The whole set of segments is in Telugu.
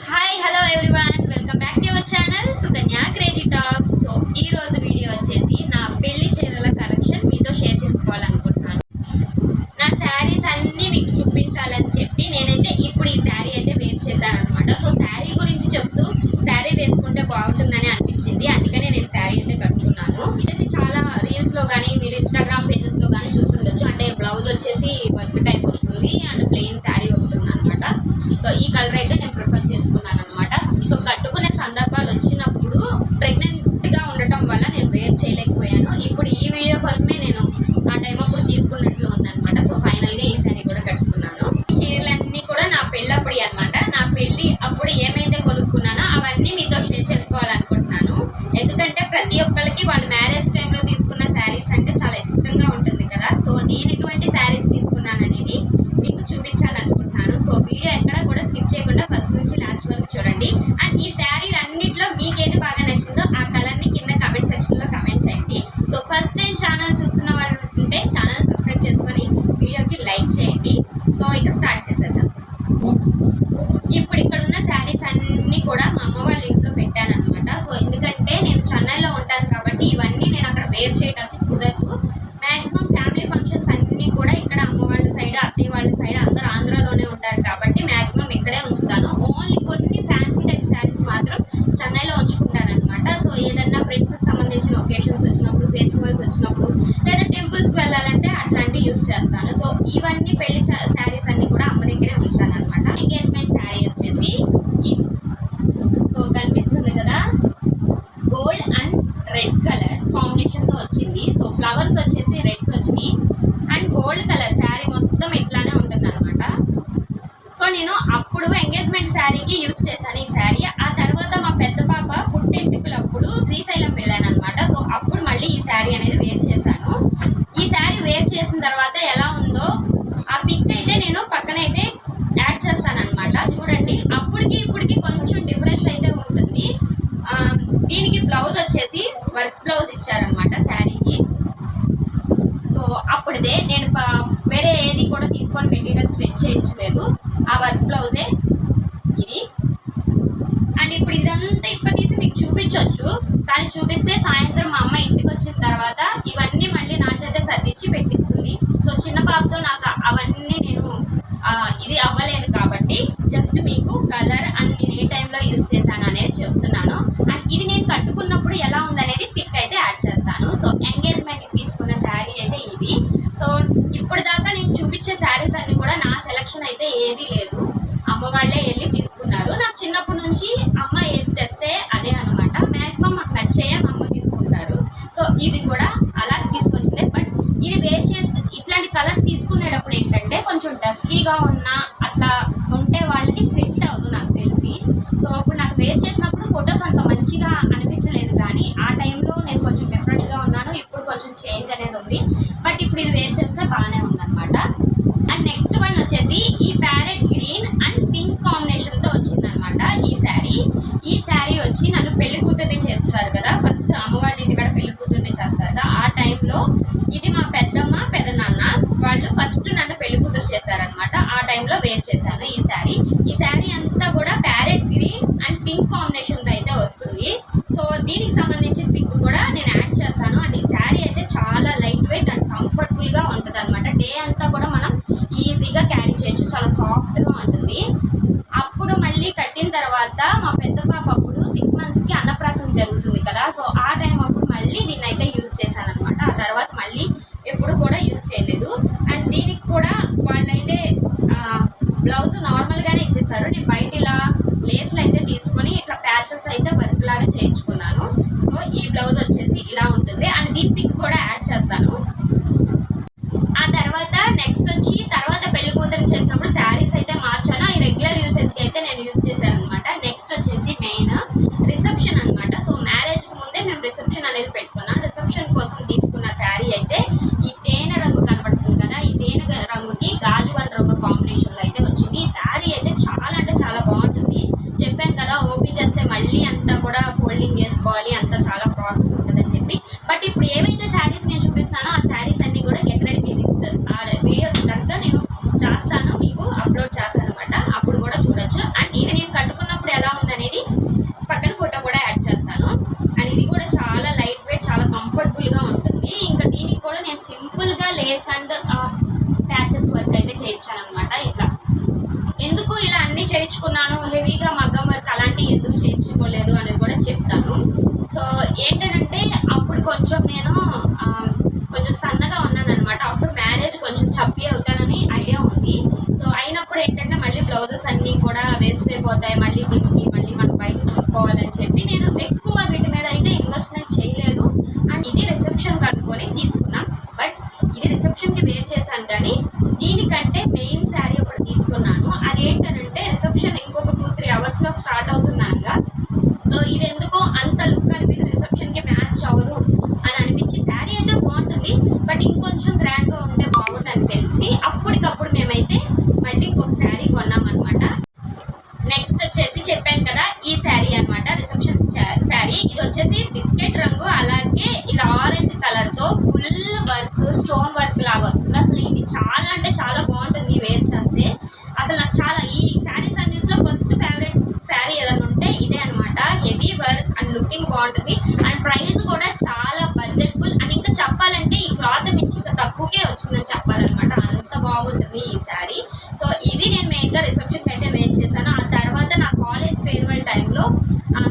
Hi hello everyone, welcome back to our channel Sukanya crazy talks. So ఈ రోజు వీడియో వచ్చేసి నా పెళ్లి చీరల కలెక్షన్ మీతో షేర్ చేసుకోవాలనుకుంటున్నాను. నా శారీస్ అన్నీ మీకు చూపించాలని చెప్పి నేనైతే ఇప్పుడు ఈ శారీ అయితే వేర్ చేశాను అనమాట. సో శారీ గురించి చెప్తూ శారీ వేసుకుంటే బాగుంటుందని అనిపించింది, అందుకనే నేను శారీ అయితే కట్టుకున్నాను. వచ్చేసి చాలా రీల్స్లో కానీ మీరు ఇన్స్టాగ్రామ్ పేజెస్లో కానీ చూస్తుండొచ్చు. అంటే బ్లౌజ్ వచ్చేసి వర్క్ టైప్ వస్తుంది అండ్ ప్లెయిన్ శారీ వస్తుంది అనమాట. సో ఈ కలర్ అయితే నేను ప్రిఫర్ చేసుకున్నాను అనమాట. సో కట్టుకునే సందర్భాలు వచ్చినప్పుడు ప్రెగ్నెంట్గా ఉండటం వల్ల నేను వేర్ చేయలేకపోయాను. ఇప్పుడు ఈ వీడియో కోసమే నేను ఆ టైం అప్పుడు తీసుకున్నట్లు ఉందనమాట. సో ఫైనల్గా ఈ శారీ కూడా కట్టుకున్నాను. ఈ చీరలన్నీ కూడా నా పెళ్ళి అప్పుడు అనమాట. నా పెళ్ళి అప్పుడు ఏమైతే కొనుక్కున్నానో అవన్నీ మీతో షేర్ చేసుకోవాలనుకుంటున్నాను. ఎందుకంటే ప్రతి ఒక్కరికి వాళ్ళ మ్యారేజ్ టైంలో తీసుకున్న శారీస్ అంటే చాలా ఇష్టంగా ఉంటుంది కదా. సో నేను ఎటువంటి శారీస్ తీసుకున్నాను అనేది మీకు చూపించాలనుకుంటున్నాను. సో వీడియో ఎక్కడ కూడా స్కిప్ చేయకుండా ఫస్ట్ నుంచి లాస్ట్ వరకు చూడండి. అండ్ ఈ శారీ అన్నింటిలో మీకేది బాగా నచ్చిందో ఆ కలర్ని కింద కమెంట్ సెక్షన్లో కమెంట్ చేయండి. సో ఫస్ట్ టైం ఛానల్ చూస్తున్న వాళ్ళు ఉంటే ఛానల్ సబ్స్క్రైబ్ చేసుకొని వీడియోకి లైక్ చేయండి. సో ఇక స్టార్ట్ చేసేద్దాం. ఇప్పుడు ఇక్కడ ఉన్న శారీస్ అన్నీ కూడా మా అమ్మ వాళ్ళ ఇంట్లో పెట్టాను అనమాట. సో ఎందుకంటే నేను చెన్నైలో ఉంటాను కాబట్టి ఇవన్నీ నేను అక్కడ వేర్ చేయడానికి కుదరదు. మ్యాక్సిమం ఫ్యామిలీ ఫంక్షన్స్ అన్నీ కూడా ఇక్కడ అమ్మ వాళ్ళ సైడ్ అత్తయ్య వాళ్ళ సైడ్ అందరూ ఆంధ్రాలోనే ఉంటారు కాబట్టి మ్యాక్సిమం ఇక్కడే ఉంచుతాను. ఓన్లీ కొన్ని ఫ్యాన్సీ టైప్ శారీస్ మాత్రం చెన్నైలో ఉంచుకుంటారనమాట. సో ఏదన్నా ఫ్రెండ్స్కి సంబంధించిన ఒకేషన్స్ వచ్చినప్పుడు, ఫెస్టివల్స్ వచ్చినప్పుడు లేదా టెంపుల్స్కి వెళ్ళాలంటే అట్లాంటివి యూజ్ చేస్తాను. సో ఇవన్నీ పెళ్లి శారీస్ అన్నీ కూడా అమ్మ దగ్గరే ఉంచాను అనమాట. ఎంగేజ్మెంట్ శారీ వచ్చేసి సో కనిపిస్తుంది కదా, గోల్డ్ అండ్ రెడ్ కలర్ కాంబినేషన్తో వచ్చింది. సో ఫ్లవర్స్ వచ్చేసి రెడ్స్ వచ్చినాయి అండ్ గోల్డ్ కలర్ శారీ మొత్తం ఇట్లానే ఉంటుంది అనమాట. సో నేను అప్పుడు ఎంగేజ్మెంట్ శారీకి యూజ్ చేశాను ఈ శారీ. ఆ తర్వాత మా పెద్ద పాప పుట్టెంటుకలప్పుడు శ్రీశైలం వెళ్ళాను అనమాట. సో అప్పుడు మళ్ళీ ఈ శారీ అనేది వేర్ చేశాను. ఈ శారీ వేర్ చేసిన తర్వాత ఎలా ఉందో ఆ పిక్ అయితే నేను పక్కనైతే యాడ్ చేస్తాను అనమాట. చూడండి, అప్పటికి ఇప్పటికి కొంచెం డిఫరెన్స్ అయితే ఉంటుంది. దీనికి బ్లౌజ్ వచ్చేసి వర్క్ బ్లౌజ్ ఇచ్చారనమాట శారీకి. సో అప్పుడుదే నేను వేరే ఏది కూడా తీసుకొని మెటీరియల్ స్టిచ్ చేయించలేదు, ఆ వర్క్ బ్లౌజే ఇది. అండ్ ఇప్పుడు ఇదంతా తీసి మీకు చూపించవచ్చు, కానీ చూపిస్తే సాయంత్రం మా అమ్మ ఇంటికి వచ్చిన తర్వాత ఇవన్నీ మళ్ళీ నా చేత సర్దిచ్చి పెట్టిస్తుంది. సో చిన్న పాపతో నాకు అవన్నీ నేను ఇది అవ్వలేదు కాబట్టి జస్ట్ మీకు కలర్ అండ్ నేను ఏ టైంలో యూజ్ చేశాను అనేది చెప్తున్నాను. అండ్ ఇది నేను కట్టుకున్నప్పుడు ఎలా ఉందనేది పిక్ అయితే యాడ్ చేస్తాను. సో ఎంగేజ్మెంట్కి తీసుకున్న శారీ అయితే ఇది. సో ఇప్పుడు దాకా నేను చూపించే శారీస్ అన్ని కూడా నా సెలెక్షన్ అయితే ఏది లేదు, అమ్మ వాళ్ళే వెళ్ళి తీసుకున్నారు. నాకు చిన్నప్పటి నుంచి అమ్మ ఏది తెస్తే అదే అనమాట. మ్యాక్సిమం మాకు నచ్చేయే మా అమ్మ తీసుకుంటారు. సో ఇది కూడా అలా తీసుకొచ్చిందే. బట్ ఇది వేర్ చేసి ఇట్లాంటి కలర్స్ తీసుకునేటప్పుడు ఏంటంటే కొంచెం డస్కీగా ఉన్నా అట్లా ఉంటే వాళ్ళకి సెట్ అవ్వదు నాకు తెలిసి. సో అప్పుడు నాకు వేర్ చేసినప్పుడు ఫొటోస్ అంత మంచిగా అనిపించలేదు, కానీ ఆ టైంలో నేను కొంచెం డిఫరెంట్గా ఉన్నాను. ఇప్పుడు కొంచెం చేంజ్ అనేది ఉంది, బట్ ఇప్పుడు ఇది వేర్ చేస్తే బాగానే ఉందన్నమాట. అండ్ నెక్స్ట్ వన్ వచ్చేసి ఈ ప్యారెట్ గ్రీన్ అండ్ పింక్ కాంబినేషన్తో వచ్చిందనమాట ఈ శారీ. ఈ శారీ వచ్చి నన్ను పెళ్లి కూతుర్ని చేస్తారు కదా, ఫస్ట్ అమ్మవాళ్ళ ఇంటికాడ పెళ్లి కూతుర్ని చేస్తారు కదా, ఆ టైంలో ఇది మా పెద్దమ్మ పెద్దనాన్న వాళ్ళు ఫస్ట్ నన్ను పెళ్లి కూతురు చేశారనమాట. ఆ టైంలో వేర్ చేశాను ఈ శారీ. ఈ శారీ అంతా కూడా ప్యారెట్ గ్రీన్ అండ్ పింక్ కాంబినేషన్తో అయితే వస్తుంది. సో దీనికి సంబంధించిన పింక్ కూడా నేను యాడ్ చేస్తాను. అండ్ ఈ శారీ అయితే చాలా లైట్ వెయిట్ అండ్ కంఫర్టబుల్గా ఉంటుంది అనమాట. డే అంతా కూడా మనం ఈజీగా క్యారీ చేయొచ్చు, చాలా సాఫ్ట్గా ఉంటుంది. అప్పుడు మళ్ళీ కట్టిన తర్వాత మా పెద్ద పాప అప్పుడు 6 monthsకి అన్నప్రాసం జరుగుతుంది కదా. సో ఆ టైం అప్పుడు మళ్ళీ దీన్ని అయితే యూజ్ చేశాను అనమాట. ఆ తర్వాత మళ్ళీ ఎప్పుడు కూడా యూజ్ చేయలేదు. అండ్ దీనికి కూడా వాళ్ళైతే బ్లౌజ్ నార్మల్గానే ఇచ్చేసారు. నేను బయట ఇలా లేస్లు అయితే తీసుకొని ఇట్లా ప్యాచెస్ అయితే వర్క్ లాగా చేయించుకున్నాను. సో ఈ బ్లౌజ్ వచ్చేసి ఇలా ఉంటుంది. అండ్ దీని పిక్ కూడా యాడ్ చేస్తాను. ఆ తర్వాత నెక్స్ట్ వచ్చి తర్వాత పెళ్లి కూతురు చేసినప్పుడు శారీస్ అయితే మార్చాను. ఈ రెగ్యులర్ యూసేజ్కి అయితే నేను యూజ్ చేశాను అనమాట. నెక్స్ట్ వచ్చేసి మెయిన్ రిసెప్షన్ అనమాట. సో మ్యారేజ్కి ముందే మేము రిసెప్షన్ అనేది పెట్టుకున్నాం. రిసెప్షన్ కోసం తీసుకున్న శారీ అయితే ఈ తేనె రంగు కనబడుతుంది కదా, ఈ తేనె రంగుకి గాజువన్ రంగు కాంబినేషన్లో అయితే వచ్చింది. ఈ శారీ అయితే చాలా అంటే చాలా బాగుంటుంది. చెప్పాను కదా, ఓపెన్ చేస్తే మళ్ళీ అంతా కూడా ఫోల్డింగ్ చేసుకోవాలి, అంతా చాలా ప్రాసెస్ ఉంటుందని చెప్పి. బట్ ఇప్పుడు ఏవైతే శారీస్ నేను చూపిస్తానో ఆ శారీస్ అన్నీ కూడా గెట్ రెడీ ఆ వీడియోస్ కనుక నేను చేస్తాను, మీకు అప్లోడ్ చేస్తాను అనమాట. అప్పుడు కూడా చూడొచ్చు. అండ్ ఇది నేను కట్టుకున్నప్పుడు తీసుకున్నాను, హెవీగా మగ్గం వర్క్ అలాంటివి ఎందుకు చేయించుకోలేదు అనేది కూడా చెప్తాను. సో ఏంటంటే అప్పుడు కొంచెం నేను కొంచెం సన్నగా ఉన్నానమాట. అప్పుడు మ్యారేజ్ కొంచెం చప్పి అవుతానని ఐడియా ఉంది. సో అయినప్పుడు ఏంటంటే మళ్ళీ బ్లౌజెస్ అన్నీ కూడా వేస్ట్ అయిపోతాయి, మళ్ళీ వీటికి మళ్ళీ మనం బయట చూసుకోవాలని చెప్పి నేను ఎక్కువ వీటి మీద అయితే ఇన్వెస్ట్మెంట్ చేయలేదు. అండ్ ఇది రిసెప్షన్ కనుక్కొని తీసుకున్నాం. బట్ ఇది రిసెప్షన్కి వేర్ చేశాను, కానీ దీనికంటే మెయిన్ శారీ ఒకటి తీసుకున్నాను. అదేంటనంటే రిసెప్షన్ ఇంకొక 2-3 అవర్స్లో స్టార్ట్ అవుతున్నానుగా. సో ఇది ఎందుకో అంత లుక్ అనిపించి రిసెప్షన్కి మ్యాచ్ అవ్వదు అని అనిపించి, శారీ అయితే బాగుంటుంది బట్ ఇంకొంచెం గ్రాండ్గా ఉంటే బాగుంటుంది తెలిసి అప్పటికప్పుడు మేమైతే మళ్ళీ ఇంకొక శారీ కొన్నామన్నమాట. నెక్స్ట్ వచ్చేసి చెప్పాను కదా ఈ శారీ అనమాట, రిసెప్షన్ శారీ. ఇది వచ్చేసి బిస్కెట్ రంగు, అలాగే ఇలా ఆరెంజ్ కలర్తో ఫుల్ వర్క్, స్టోన్ వర్క్ లాగా వస్తుంది. అసలు ఇది చాలా అంటే చాలా బాగుంటుంది వేర్ చేస్తే. అసలు నాకు చాలా ఈ శారీస్ అన్నింటిలో ఫస్ట్ ఫేవరెట్ శారీ ఏదైనా ఉంటే ఇదే అనమాట. హెవీ వర్క్ అండ్ లుకింగ్ బాగుంటుంది అండ్ ప్రైస్ కూడా చాలా బడ్జెట్బుల్. అండ్ ఇంకా చెప్పాలంటే ఈ క్లాత్ నుంచి ఇంకా తక్కువకే వచ్చిందని చెప్పాలన్నమాట, అంత బాగుంటుంది ఈ శారీ. సో ఇది నేను మెయిన్గా రిసెప్షన్కి అయితే వేర్ చేశాను. ఆ తర్వాత నా కాలేజ్ ఫేర్వెల్ టైంలో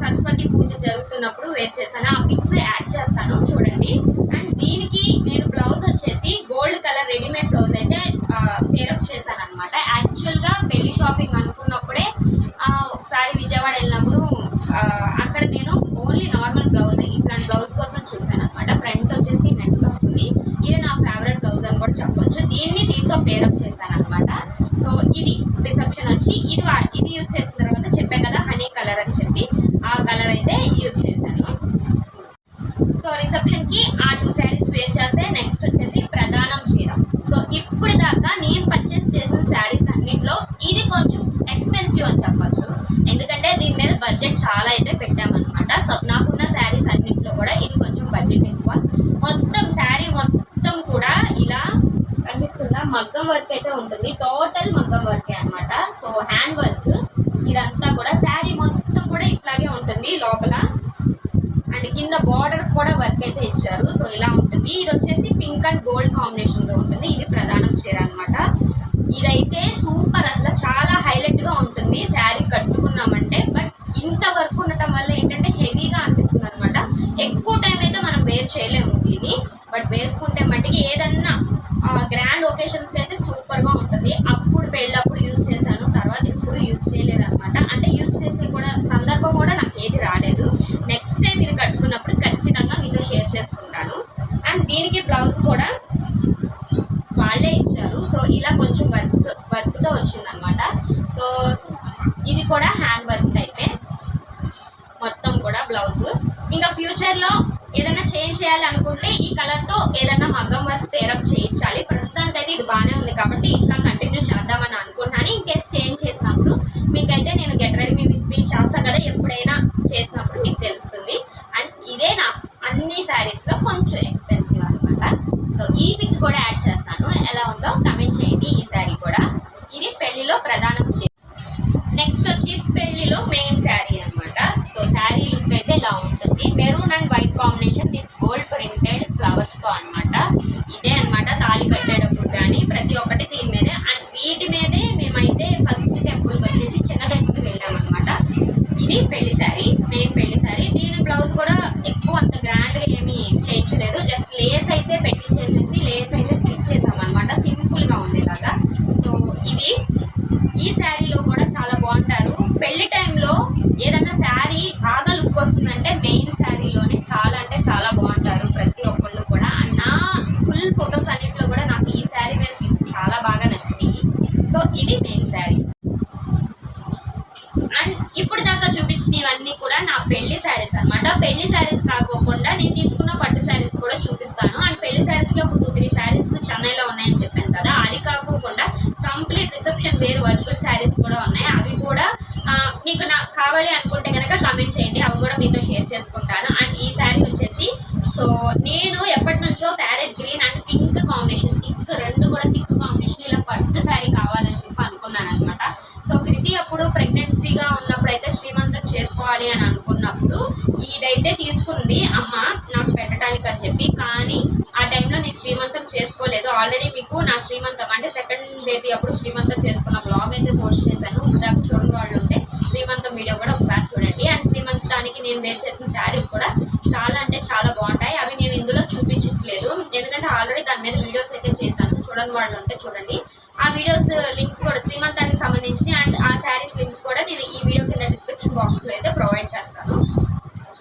సరస్వతి పూజ జరుగుతున్నప్పుడు వేర్ చేశాను. ఆ పిక్స్ యాడ్ చేస్తాను చూడండి. అండ్ దీనికి నేను బ్లౌజ్ వచ్చేసి గోల్డ్ కలర్ రెడీమేడ్ బ్లౌజ్ అయితే పేరప్ చేశాను అనమాట. యాక్చువల్గా పెళ్లి షాపింగ్ అనుకున్నప్పుడే ఒకసారి విజయవాడ వెళ్ళినప్పుడు అక్కడ నేను ఓన్లీ నార్మల్ బ్లౌజ్ ఇట్లాంటి బ్లౌజ్ కోసం చూశాను అనమాట. ఫ్రంట్ వచ్చేసి నెట్ వస్తుంది. ఇది నా ఫేవరెట్ బ్లౌజ్ అని కూడా చెప్పొచ్చు. దీంతో పేరప్ చేశాను అనమాట. సో ఇది రిసెప్షన్ వచ్చి ఇది యూజ్ చేసిన తర్వాత చెప్పే కదా హనీ కలర్ అని చెప్పి, ఆ కలర్ అయితే యూజ్ చేశాను. సో రిసెప్షన్కి ఆ 2 శారీస్ వేర్ చేస్తే నెక్స్ట్ వచ్చేసి ప్రధానం చీర. సో ఇప్పుడు దాకా నేను పర్చేస్ చేసిన శారీస్ అన్నింటిలో ఇది కొంచెం ఎక్స్పెన్సివ్ అని చెప్పచ్చు, ఎందుకంటే దీని మీద బడ్జెట్ చాలా అయితే పెట్టామన్నమాట. సో నాకున్న శారీస్ అన్నింటిలో కూడా ఇది కొంచెం బడ్జెట్ ఎక్కువ. మొత్తం శారీ మొత్తం కూడా ఇలా కనిపిస్తుందా, మగ్గం వర్క్ అయితే ఉంటుంది. టోటల్ మగ్గం వర్కే అనమాట. సో హ్యాండ్ వర్క్ ఇదంతా కూడా శారీ మొత్తం కూడా ఇట్లాగే ఉంటుంది లోపల. అండ్ కింద బార్డర్స్ కూడా వర్క్ అయితే ఇచ్చారు. సో ఇలా ఉంటుంది. ఇది వచ్చేసి పింక్ అండ్ గోల్డ్ కాంబినేషన్తో ఉంటుంది. ఇది ప్రధానం చీర అనమాట. ఇదైతే సూపర్, అసలు చాలా హైలైట్గా ఉంటుంది శారీ కట్టుకున్నామంటే. బట్ ఇంత వర్క్ ఉండటం వల్ల ఏంటంటే హెవీగా అనిపిస్తుంది అనమాట. ఎక్కువ టైం అయితే మనం వేర్ చేయలేము దీన్ని, బట్ వేసుకుంటే మట్టికి ఏదన్నా గ్రాండ్ ఒకేషన్స్కి అయితే సూపర్గా ఉంటుంది. అప్పుడు పెళ్ళప్పుడు యూజ్ చేశాను, తర్వాత ఎప్పుడు యూజ్ చేయలేదు అనమాట. అంటే యూజ్ చేసే కూడా సందర్భం కూడా నాకు ఏది రాలేదు. నెక్స్ట్ టైం ఇది కట్టుకున్నప్పుడు ఖచ్చితంగా మీతో షేర్ చేసుకుంటాను. అండ్ దీనికి బ్లౌజ్ కూడా వాళ్ళే ఇచ్చారు. సో ఇలా కొంచెం వర్క్తో వచ్చిందనమాట. సో ఇది కూడా హ్యాండ్ వర్క్ టైపే మొత్తం కూడా బ్లౌజ్. ఇంకా ఫ్యూచర్లో ఏదైనా చేంజ్ చేయాలనుకుంటే ఈ కలర్తో ఏదైనా మగ్గం వర్క్ పేరప్ చేయించాలి. ప్రస్తుతానికి అయితే ఇది బాగానే ఉంది కాబట్టి ఇట్లా కంటిన్యూ చేద్దామని అనుకుంటున్నాను. ఇన్ కేస్ చేంజ్ చేసినప్పుడు మీకైతే నేను గెట్ రెడీ మీ చేస్తాను కదా, ఎప్పుడైనా చేసినప్పుడు మీకు తెలుస్తుంది. అండ్ ఇదే నా అన్ని శారీస్లో కొంచెం ఎక్స్పెన్సివ్ అనమాట. సో ఈ పిక్ కూడా యాడ్ చేస్తాను, ఎలా ఉందో కమెంట్ చేయండి. ఈ శారీ కూడా ఇది పెళ్లిలో ప్రధానం చీర. నెక్స్ట్ వచ్చి పెళ్లిలో మెయిన్ శారీ అనమాట. సో శారీ లుక్ అయితే ఇలా ఉంటుంది. Maroon and white combination with gold printed ఫ్లవర్స్తో అనమాట. ఇదే అనమాట తాళి కట్టేటప్పుడు కానీ ప్రతి ఒక్కటి దీని మీదే. అండ్ వీటి మీదే మేమైతే ఫస్ట్ టెంపుల్కి వచ్చేసి చిన్న టెంపుల్కి వెళ్ళామన్నమాట. ఇది పెళ్లి శారీ, మెయిన్ పెళ్లి శారీ. దీని బ్లౌజ్ కూడా ఎక్కువ అంత గ్రాండ్గా ఏమీ చేయించలేదు, జస్ట్ లేస్ అయితే పెట్టి చేసేసి లేస్ అయితే స్టిచ్ చేసామన్నమాట, సింపుల్గా ఉండేలాగా. సో ఇది ఈ శారీలో కూడా చాలా బాగుంటారు. పెళ్లి టైంలో ఏదైనా శారీ బాగా లుక్ వస్తుందంటే మెయిన్ శారీలోనే చాలా అంటే చాలా బాగుంటారు ప్రతి ఒక్కళ్ళు కూడా. నా ఫుల్ ఫొటోస్ అన్నింటిలో కూడా నాకు ఈ శారీ మీద పిక్స్ చాలా బాగా నచ్చినాయి. సో ఇది మెయిన్ శారీ. అండ్ ఇప్పుడు దాకా చూపించినవన్నీ కూడా నా పెళ్లి శారీస్ అనమాట. పెళ్లి శారీస్ కాకోకుండా నేను తీసుకున్న పట్టు శారీస్ కూడా చూపిస్తాను. అండ్ పెళ్లి శారీస్లో 2-3 శారీస్ చెన్నైలో ఉన్నాయని చెప్పాను కదా, అది కాకోకుండా complete reception where work saris కూడా ఉన్నాయి. అవి కూడా మీకు నాకు కావాలి అనుకుంటే కనుక కమెంట్ చేయండి, అవి కూడా మీతో షేర్ చేసుకుంటాను. అండ్ ఈ శారీ వచ్చేసి సో నేను ఎప్పటి నుంచో parrot green and pink combination, రెండు కూడా థిక్ కాంబినేషన్ ఇలా పట్టు శారీ కావాలని చెప్పి అనుకున్నాను అనమాట. సో కృతి అప్పుడు ప్రెగ్నెన్సీగా ఉన్నప్పుడు అయితే శ్రీమంతం చేసుకోవాలి అని అనుకున్నప్పుడు ఇదైతే తీసుకుంది అమ్మ నాకు పెట్టడానికి అని చెప్పి. కానీ ఆ టైంలో నేను శ్రీమంతం చేసుకోలేదు. ఆల్రెడీ మీకు నా శ్రీమంతం అంటే సెకండ్ బేబీ అప్పుడు శ్రీమంతం చేసుకున్న బ్లాగ్ అయితే పోస్ట్ చేశాను. దాకా చూడని వాళ్ళు ఉంటే శ్రీమంతం వీడియో కూడా ఒకసారి చూడండి. అండ్ శ్రీమంతానికి నేను వేర్ చేసిన శారీస్ కూడా చాలా అంటే చాలా బాగుంటాయి. అవి నేను ఇందులో చూపించట్లేదు, ఎందుకంటే ఆల్రెడీ దాని మీద వీడియోస్ అయితే చేశాను. చూడని వాళ్ళు ఉంటే చూడండి. ఆ వీడియోస్ లింక్స్ కూడా శ్రీమంతానికి సంబంధించి అండ్ ఆ శారీస్ లింక్స్ కూడా నేను ఈ వీడియో కింద డిస్క్రిప్షన్ బాక్స్లో అయితే ప్రొవైడ్ చేస్తాను.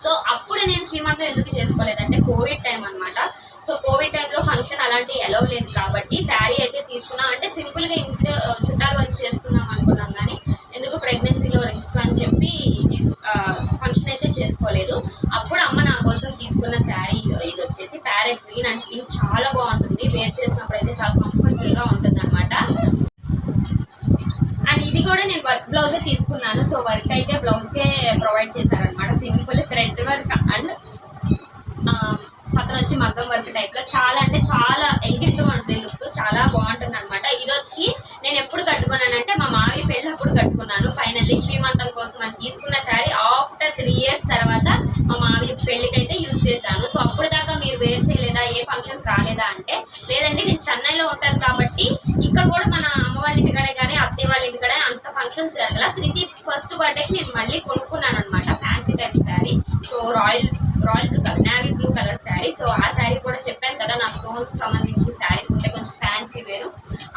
సో అప్పుడు నేను శ్రీమంతం ఎందుకు చేసుకోలేదంటే కోవిడ్ టైం అనమాట. సో కోవిడ్ టైంలో ఫంక్షన్ అలాంటి ఎలవ్ లేదు కాబట్టి శారీ అయితే తీసుకున్నాం. అంటే సింపుల్గా ఇంట్లో చుట్టాలు వచ్చి చేసుకున్నాం అనుకున్నాం, కానీ ఎందుకు ప్రెగ్నెన్సీలో రిస్క్ అని చెప్పి ఫంక్షన్ అయితే చేసుకోలేదు. అప్పుడు అమ్మ నా కోసం తీసుకున్న శారీ ఇది వచ్చేసి ప్యారెట్ గ్రీన్ అండ్ పింక్. చాలా బాగుంటుంది, వేర్ చేసినప్పుడు అయితే చాలా కంఫర్టబుల్గా ఉంటుంది అనమాట. అండ్ ఇది కూడా నేను వర్క్ బ్లౌజే తీసుకున్నాను. సో వర్క్ అయితే బ్లౌజ్కే ప్రొవైడ్ చేశారనమాట. సింపుల్ థ్రెడ్ వర్క్ అండ్ పక్కన వచ్చి మగ్గం వర్క్ టైప్లో చాలా అంటే చాలా ఎగ్జిట్గా ఉంటుంది. లుక్ చాలా బాగుంటుంది అనమాట. ఇది వచ్చి నేను ఎప్పుడు కట్టుకున్నానంటే మా మావి పెళ్ళప్పుడు కట్టుకున్నాను. ఫైనల్లీ శ్రీమంతం కోసం అని తీసుకున్న శారీ ఆఫ్టర్ 3 years తర్వాత మా మావి పెళ్ళికైతే యూజ్ చేశాను. సో అప్పుడు దాకా మీరు వేర్ చేయలేదా, ఏ ఫంక్షన్స్ రాలేదా అంటే లేదండి, నేను చెన్నైలో ఉంటాను కాబట్టి ఇక్కడ కూడా మన అమ్మ వాళ్ళ ఇంటికడే కానీ అత్తయ్య వాళ్ళ ఇంటికడే అంత ఫంక్షన్స్ జరగల. 31st బర్త్డేకి నేను మళ్ళీ కొనుక్కున్నాను అనమాట fancy type sari. So royal blue colour, navy blue colour sari. So ఆ శారీ కూడా చెప్పాను కదా, నా స్టోన్స్ సంబంధించి శారీస్ ఉంటే కొంచెం ఫ్యాన్సీ వేరు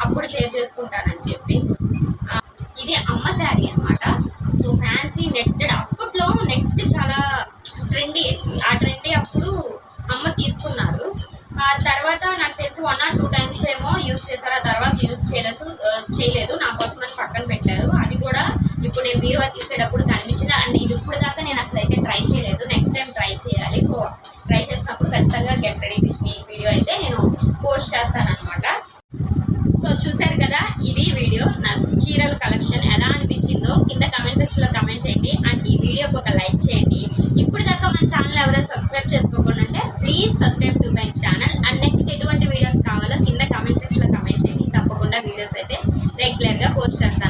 అప్పుడు షేర్ చేసుకుంటానని చెప్పి. ఇది అమ్మ శారీ అనమాట. సో ఫ్యాన్సీ నెట్టెడ్, అప్పట్లో నెట్ చాలా ట్రెండీ. ఆ ట్రెండీ అప్పుడు అమ్మ తీసుకున్నారు. ఆ తర్వాత నాకు తెలిసి 1 or 2 times ఏమో యూజ్ చేశారు. ఆ తర్వాత యూజ్ చేయలేదు, నా కోసం అని పక్కన పెట్టారు. అది కూడా ఇప్పుడు నేను బీరువా తీసేటప్పుడు కనిపించింది. అండ్ ఇది ఇప్పుడు దాకా నేను అసలు అయితే ట్రై చేయలేదు, నెక్స్ట్ టైం ట్రై చేయాలి. సో ట్రై చేసినప్పుడు ఖచ్చితంగా get ready with me video అయితే నేను పోస్ట్ చేస్తానమాట. సో చూశారు కదా, ఇది వీడియో. నా చీరల కలెక్షన్ ఎలా అనిపించిందో కింద కమెంట్ సెక్షన్లో కమెంట్ చేయండి. అండ్ ఈ వీడియోకి ఒక లైక్ చేయండి. ఇప్పుడు దాకా మన ఛానల్ ఎవరైనా సబ్స్క్రైబ్ చేసుకోకుండా ఉంటే please subscribe to my channel. And next ఎటువంటి వీడియోస్ కావాలో కింద కమెంట్ సెక్షన్లో కమెంట్ చేయండి. తప్పకుండా వీడియోస్ అయితే రెగ్యులర్గా పోస్ట్ చేస్తాను.